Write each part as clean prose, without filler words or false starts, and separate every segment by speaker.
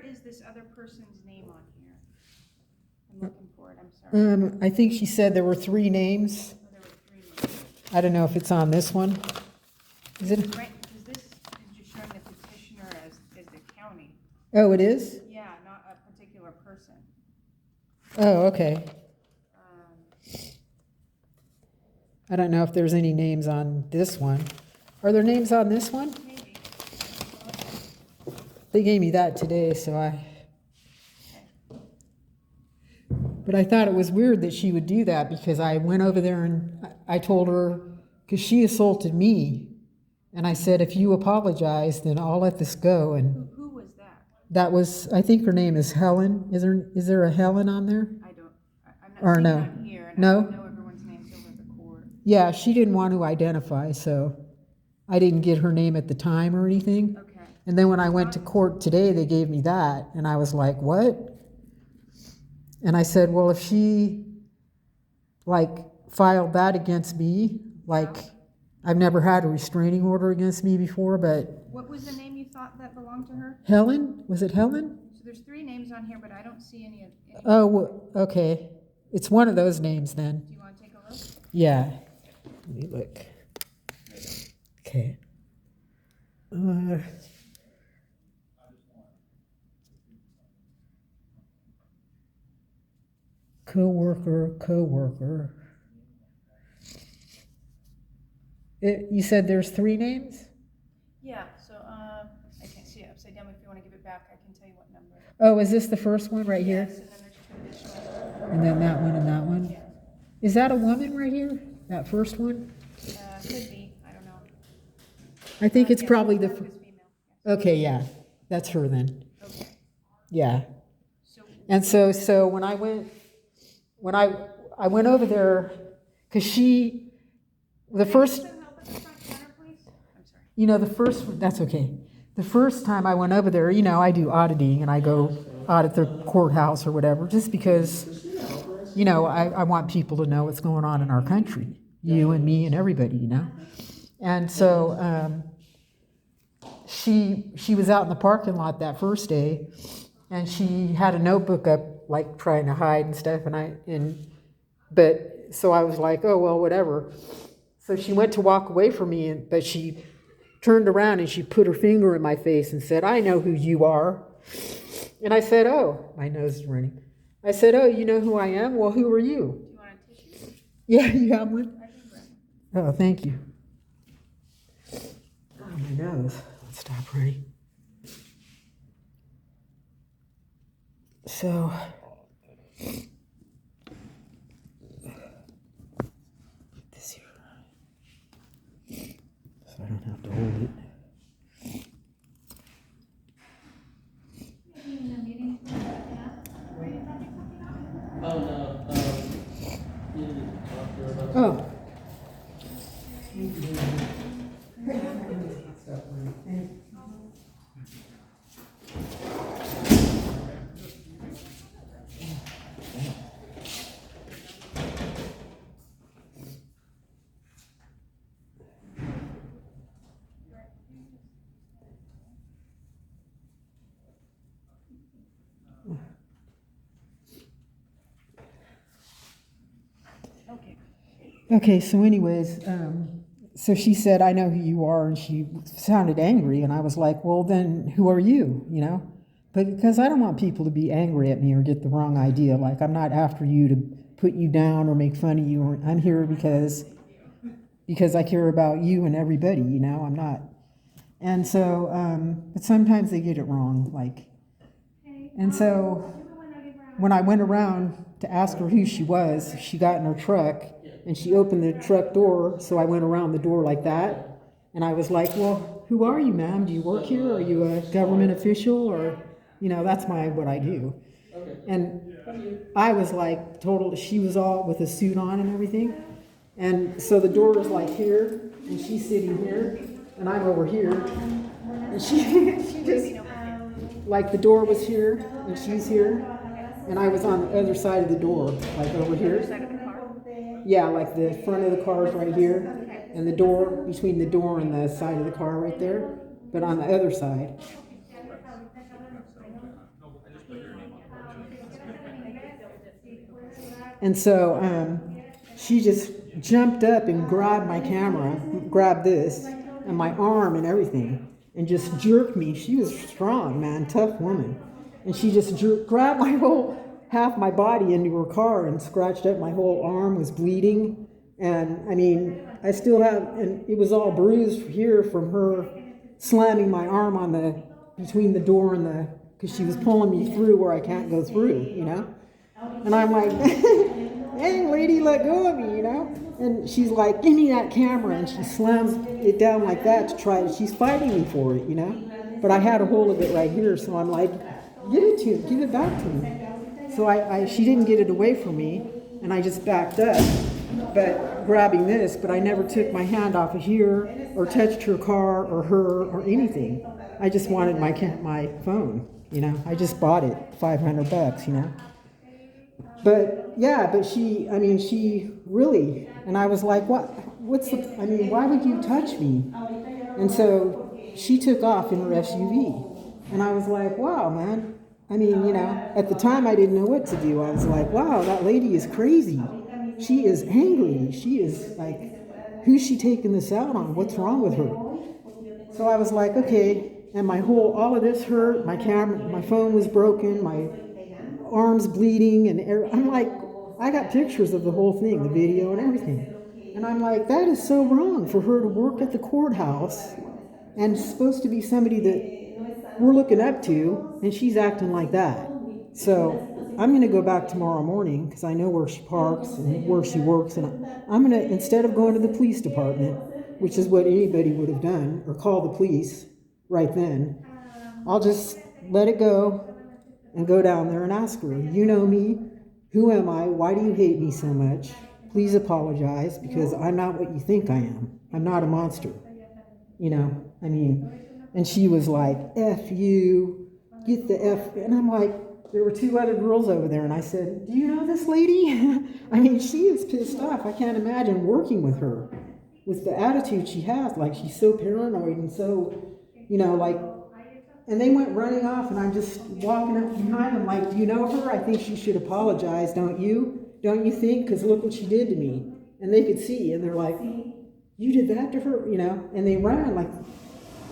Speaker 1: is this other person's name on here? I'm looking for it, I'm sorry.
Speaker 2: I think she said there were 3 names.
Speaker 1: Oh, there were 3 names.
Speaker 2: I don't know if it's on this one. Is it?
Speaker 1: Right, because this is just showing the petitioner as the county.
Speaker 2: Oh, it is?
Speaker 1: Yeah, not a particular person.
Speaker 2: Oh, okay.
Speaker 1: Um,
Speaker 2: I don't know if there's any names on this one. Are there names on this one?
Speaker 1: Maybe.
Speaker 2: They gave me that today, so But I thought it was weird that she would do that because I went over there and I told her, because she assaulted me. And I said, if you apologize, then I'll let this go. And
Speaker 1: Who was that?
Speaker 2: that was, I think her name is Helen. Is there a Helen on there?
Speaker 1: I'm not
Speaker 2: Or
Speaker 1: seeing
Speaker 2: no?
Speaker 1: it on here, and
Speaker 2: No?
Speaker 1: I don't know everyone's names over at the court.
Speaker 2: Yeah, she didn't want to identify, so I didn't get her name at the time or anything.
Speaker 1: Okay.
Speaker 2: And then when I went to court today, they gave me that, and I was like, what? And I said, well, if she, filed that against me, I've never had a restraining order against me before, but
Speaker 1: What was the name you thought that belonged to her?
Speaker 2: Helen? Was it Helen?
Speaker 1: So there's 3 names on here, but I don't see any.
Speaker 2: Oh, okay. It's one of those names then.
Speaker 1: Do you want to take a look?
Speaker 2: Yeah. Let me look. Okay. Co-worker. You said there's 3 names?
Speaker 1: Yeah, so I can't see it upside down. If you want to give it back, I can tell you what number.
Speaker 2: Oh, is this the first one right here?
Speaker 1: Yes, and then there's 2 additional.
Speaker 2: And then that one and that one?
Speaker 1: Yeah.
Speaker 2: Is that a woman right here? That first one?
Speaker 1: Could be, I don't know.
Speaker 2: I think it's
Speaker 1: Yeah,
Speaker 2: probably the.
Speaker 1: Mark is female. Yes.
Speaker 2: Okay, yeah, that's her then.
Speaker 1: Okay.
Speaker 2: Yeah.
Speaker 1: So
Speaker 2: And so when I went over there, because the first,
Speaker 1: Can you help at the front counter, please? I'm sorry.
Speaker 2: that's okay. The first time I went over there, I do auditing and I go audit the courthouse or whatever, just because, I want people to know what's going on in our country, you and me and everybody. And so she was out in the parking lot that first day, and she had a notebook up, trying to hide and stuff, so I was like, oh, well, whatever. So she went to walk away from me, but she turned around and she put her finger in my face and said, I know who you are. And I said, oh, my nose is running. I said, oh, you know who I am? Well, who are you?
Speaker 1: Do you want a tissue?
Speaker 2: Yeah, you have one?
Speaker 1: I can grab one.
Speaker 2: Oh, thank you. Oh, my nose. Let's stop running. So, put this here. So I don't have to hold it.
Speaker 3: Oh, no, you need to talk to her about
Speaker 2: Oh.
Speaker 1: Okay.
Speaker 2: Okay, so anyways, so she said, I know who you are, and she sounded angry, and I was like, well, then who are you, But because I don't want people to be angry at me or get the wrong idea, I'm not after you to put you down or make fun of you, or I'm here because I care about you and everybody, I'm not. And so, but sometimes they get it wrong, and so when I went around to ask her who she was, she got in her truck and she opened the truck door. So I went around the door like that. And I was like, well, who are you, ma'am? Do you work here? Are you a government official? Or, that's what I do. And I was she was all with a suit on and everything. And so the door was here and she's sitting here and I'm over here. And she just, the door was here and she's here. And I was on the other side of the door, over here.
Speaker 1: Side of the car?
Speaker 2: Yeah, the front of the car is right here, and the door, between the door and the side of the car right there, but on the other side. And so she just jumped up and grabbed my camera, grabbed this, and my arm and everything, and just jerked me. She was strong, man, tough woman. And she just grabbed my whole, half my body into her car and scratched up. My whole arm was bleeding. And I mean, I still have, and it was all bruised here from her slamming my arm on between the door and because she was pulling me through where I can't go through, you know? And I'm like, hey, lady, let go of me, you know? And she's like, give me that camera. And she slams it down like that to try it. She's fighting me for it, you know? But I had a hold of it right here, so I'm like, give it to me, give it back to me. So she didn't get it away from me, and I just backed up, but grabbing this, but I never took my hand off of here or touched her car or her or anything. I just wanted my phone, you know? I just bought it, $500, you know? But yeah, but she really, and I was like, why would you touch me? And so she took off in her SUV. And I was like, wow, man. I mean, you know, at the time I didn't know what to do. I was like, wow, that lady is crazy. She is angry. She is like, who's she taking this out on? What's wrong with her? So I was like, okay. And all of this hurt. My camera, my phone was broken. My arms bleeding, and I'm like, I got pictures of the whole thing, the video and everything. And I'm like, that is so wrong for her to work at the courthouse and supposed to be somebody that we're looking up to, and she's acting like that. So I'm going to go back tomorrow morning because I know where she parks and where she works, and I'm going to, instead of going to the police department, which is what anybody would have done, or call the police right then, I'll just let it go and go down there and ask her, you know me, who am I, why do you hate me so much? Please apologize, because I'm not what you think I am. I'm not a monster, you know, I mean. And she was like, F you, get the F, and I'm like, there were two other girls over there, and I said, do you know this lady? I mean, she is pissed off. I can't imagine working with her, with the attitude she has, like she's so paranoid and so, you know, like. And they went running off, and I'm just walking up behind them like, do you know her? I think she should apologize, don't you? Don't you think? Because look what she did to me. And they could see, and they're like, you did that to her? You know? And they ran like,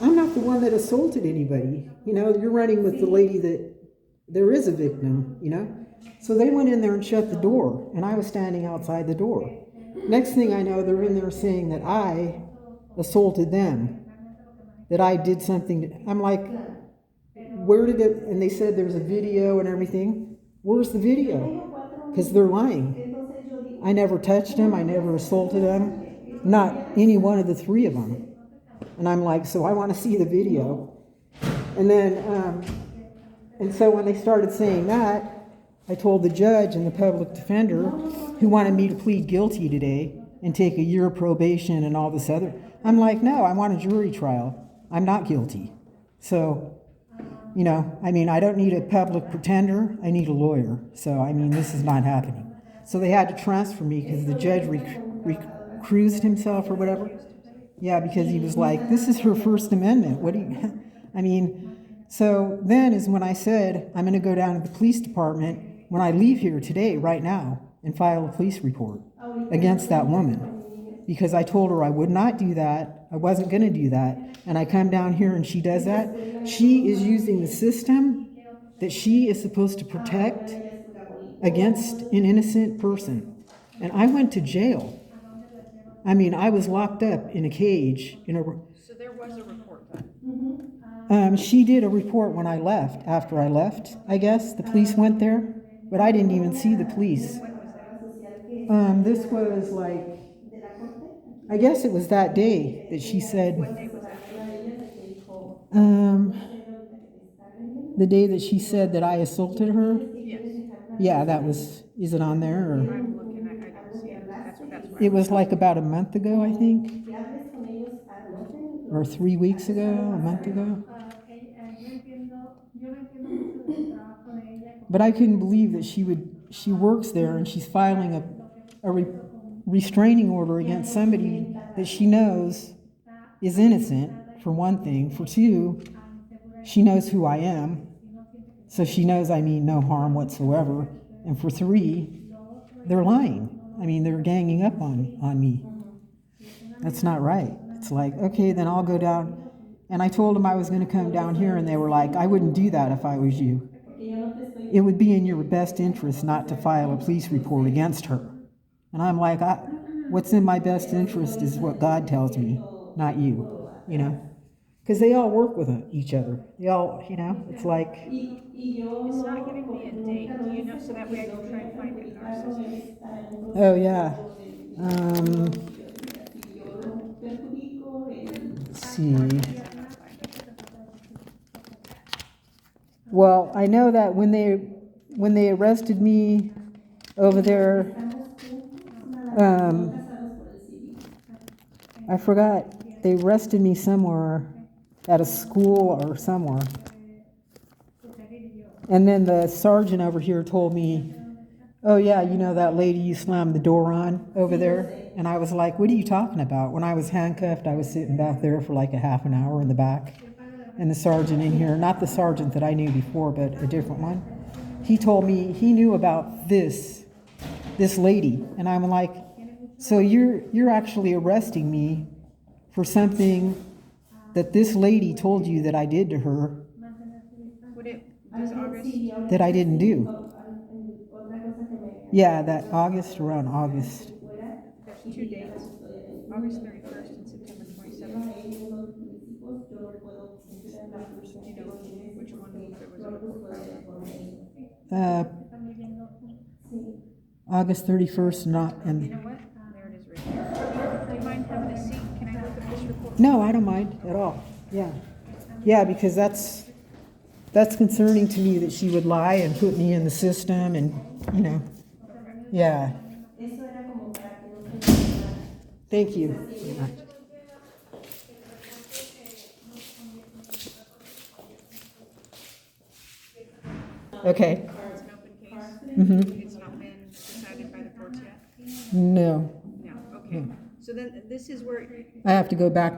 Speaker 2: I'm not the one that assaulted anybody. You know, you're running with the lady that there is a victim, you know? So they went in there and shut the door, and I was standing outside the door. Next thing I know, they're in there saying that I assaulted them, that I did something. I'm like, where did it, and they said there's a video and everything. Where's the video? Because they're lying. I never touched him. I never assaulted him. Not any one of the three of them. And I'm like, so I want to see the video. And then, and so when they started saying that, I told the judge and the public defender, who wanted me to plead guilty today and take a year of probation and all this other. I'm like, no, I want a jury trial. I'm not guilty. So, you know, I mean, I don't need a public pretender. I need a lawyer. So, I mean, this is not happening. So they had to transfer me because the judge recused himself or whatever. Yeah, because he was like, this is her First Amendment. What do you, I mean, so then is when I said, I'm going to go down to the police department when I leave here today, right now, and file a police report against that woman. Because I told her I would not do that. I wasn't going to do that. And I come down here and she does that. She is using the system that she is supposed to protect against an innocent person. And I went to jail. I mean, I was locked up in a cage.
Speaker 1: So there was a report done?
Speaker 2: She did a report when I left, after I left, I guess. The police went there, but I didn't even see the police.
Speaker 1: When was that?
Speaker 2: This was like, I guess it was that day that she said,
Speaker 1: What day was that?
Speaker 2: the day that she said that I assaulted her.
Speaker 1: Yes.
Speaker 2: Yeah, that was, is it on there? Or?
Speaker 1: I'm looking, I don't see it. That's what
Speaker 2: It was like about a month ago, I think. Or 3 weeks ago, a month ago. But I couldn't believe that she works there and she's filing a restraining order against somebody that she knows is innocent, for one thing. For two, she knows who I am. So she knows I mean no harm whatsoever. And for 3, they're lying. I mean, they're ganging up on me. That's not right. It's like, okay, then I'll go down. And I told them I was going to come down here, and they were like, I wouldn't do that if I was you. It would be in your best interest not to file a police report against her. And I'm like, what's in my best interest is what God tells me, not you, you know? Because they all work with each other. They all, you know, it's like,
Speaker 1: It's not giving me a date, do you know, so that way I can try and find it in our system.
Speaker 2: oh yeah. Let's see. Well, I know that when they arrested me over there, I forgot, they arrested me somewhere at a school or somewhere. And then the sergeant over here told me, oh yeah, you know that lady you slammed the door on over there? And I was like, what are you talking about? When I was handcuffed, I was sitting back there for like a half an hour in the back. And the sergeant in here, not the sergeant that I knew before, but a different one, he told me he knew about this lady. And I'm like, so you're actually arresting me for something that this lady told you that I did to her
Speaker 1: Does August?
Speaker 2: that I didn't do. Yeah, that around August.
Speaker 1: There's 2 dates, August 31st and September 27th. Do you know which one there was a report filed?
Speaker 2: August 31st,
Speaker 1: You know what? There it is right there. Do you mind having a seat? Can I look at this report?
Speaker 2: no, I don't mind at all. Yeah. Yeah, because that's concerning to me that she would lie and put me in the system and, you know. Yeah. Thank you. Okay.
Speaker 1: It's an open case?
Speaker 2: Mm-hmm.
Speaker 1: It's not been decided by the courts yet?
Speaker 2: No.
Speaker 1: No, okay. So then, this is where,
Speaker 2: I have to go back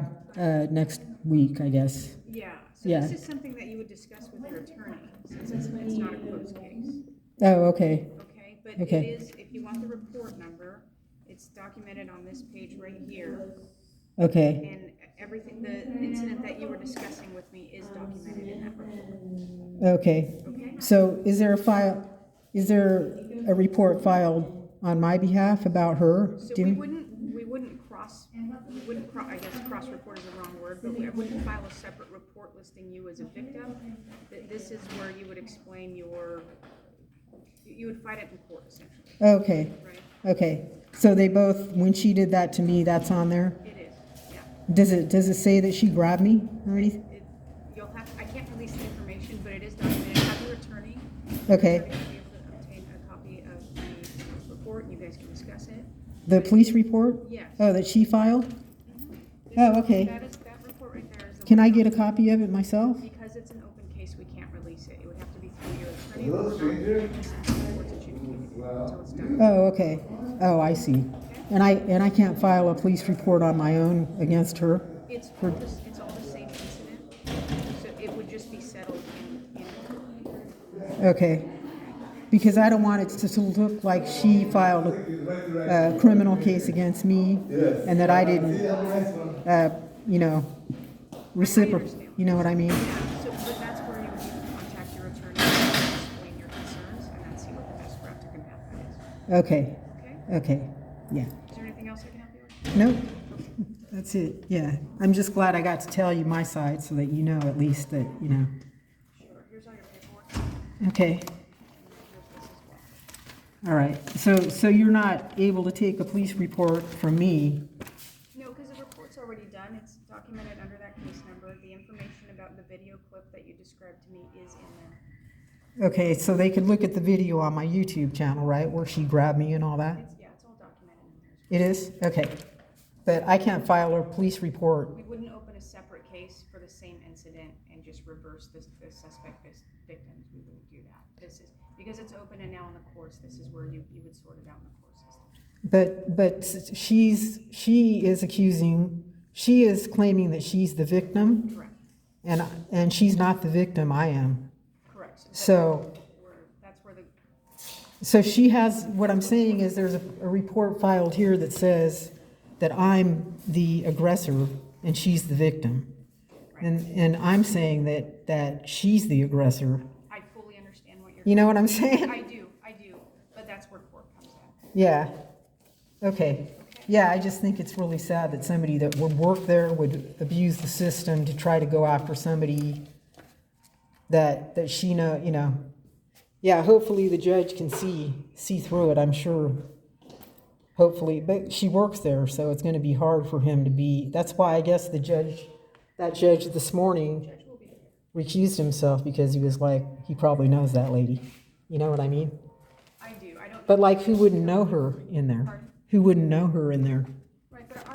Speaker 2: next week, I guess.
Speaker 1: yeah, so
Speaker 2: Yeah.
Speaker 1: this is something that you would discuss with your attorney, since it's not a closed case,
Speaker 2: Oh, okay.
Speaker 1: okay? But
Speaker 2: Okay.
Speaker 1: it is, if you want the report number, it's documented on this page right here,
Speaker 2: Okay.
Speaker 1: and everything, the incident that you were discussing with me is documented in that report,
Speaker 2: Okay.
Speaker 1: okay?
Speaker 2: So is there a report filed on my behalf about her?
Speaker 1: So
Speaker 2: Do
Speaker 1: we
Speaker 2: you-
Speaker 1: wouldn't I guess cross-report is the wrong word, but we wouldn't file a separate report listing you as a victim. This is where you would explain you would fight it in court essentially,
Speaker 2: Okay.
Speaker 1: right?
Speaker 2: Okay. So they both, when she did that to me, that's on there?
Speaker 1: It is, yeah.
Speaker 2: Does it say that she grabbed me or anything?
Speaker 1: I can't release the information, but it is documented. Have your attorney.
Speaker 2: Okay.
Speaker 1: Your attorney will be able to obtain a copy of the report, and you guys can discuss it.
Speaker 2: The police report?
Speaker 1: Yes.
Speaker 2: Oh, that she filed? Oh, okay.
Speaker 1: That report right there is the
Speaker 2: Can
Speaker 1: one
Speaker 2: I get a copy of it myself?
Speaker 1: Because it's an open case, we can't release it. It would have to be through your attorney. Or not release it to the courts that you communicate until it's done.
Speaker 2: Oh, okay. Oh, I see. And I can't file a police report on my own against her?
Speaker 1: It's all the same incident, so it would just be settled in court.
Speaker 2: Okay. Because I don't want it to look like she filed a criminal case against me and that I didn't, reciprocate. You know what I mean?
Speaker 1: Yeah, but that's where you would need to contact your attorney and explain your concerns and then see what the best route to combat that is.
Speaker 2: Okay.
Speaker 1: Okay?
Speaker 2: Okay. Yeah.
Speaker 1: Is there anything else I can help you with?
Speaker 2: Nope. That's it. Yeah. I'm just glad I got to tell you my side so that you know at least that, you know.
Speaker 1: Sure. Here's all your paperwork.
Speaker 2: Okay.
Speaker 1: And here's this as well.
Speaker 2: All right. So you're not able to take a police report from me?
Speaker 1: No, because the report's already done. It's documented under that case number. The information about the video clip that you described to me is in there.
Speaker 2: Okay, so they could look at the video on my YouTube channel, right, where she grabbed me and all that?
Speaker 1: It's all documented in there.
Speaker 2: It is? Okay. But I can't file a police report.
Speaker 1: We wouldn't open a separate case for the same incident and just reverse the suspect as victims. We wouldn't do that. This is, because it's open and now in the courts, this is where you would sort it out in the court system.
Speaker 2: But she is claiming that she's the victim,
Speaker 1: Correct.
Speaker 2: and she's not the victim, I am.
Speaker 1: Correct.
Speaker 2: So,
Speaker 1: That's where the,
Speaker 2: so she has, what I'm saying is there's a report filed here that says that I'm the aggressor and she's the victim. And I'm saying that she's the aggressor.
Speaker 1: I fully understand what you're.
Speaker 2: You know what I'm saying?
Speaker 1: I do, but that's where court comes in.
Speaker 2: Yeah. Okay. Yeah, I just think it's really sad that somebody that would work there would abuse the system to try to go after somebody that she know, you know. Yeah, hopefully the judge can see through it, I'm sure. Hopefully, but she works there, so it's going to be hard for him to be. That's why I guess that judge this morning recused himself, because he was like, he probably knows that lady. You know what I mean?
Speaker 1: I do, I don't.
Speaker 2: But like, who wouldn't know her in there?
Speaker 1: Pardon?
Speaker 2: Who wouldn't know her in there?
Speaker 1: Right, but I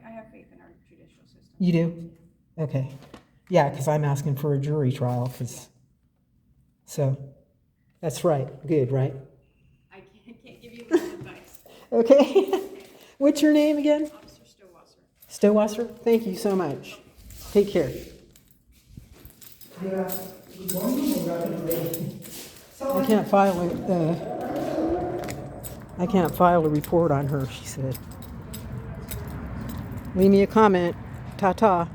Speaker 1: have faith in our judicial system.
Speaker 2: You do? Okay. Yeah, because I'm asking for a jury trial, so, that's right. Good, right?
Speaker 1: I can't give you legal advice.
Speaker 2: Okay. What's your name again?
Speaker 1: Officer Stowasser.
Speaker 2: Stowasser? Thank you so much. Take care. I can't file a report on her, she said. Leave me a comment. Ta-ta.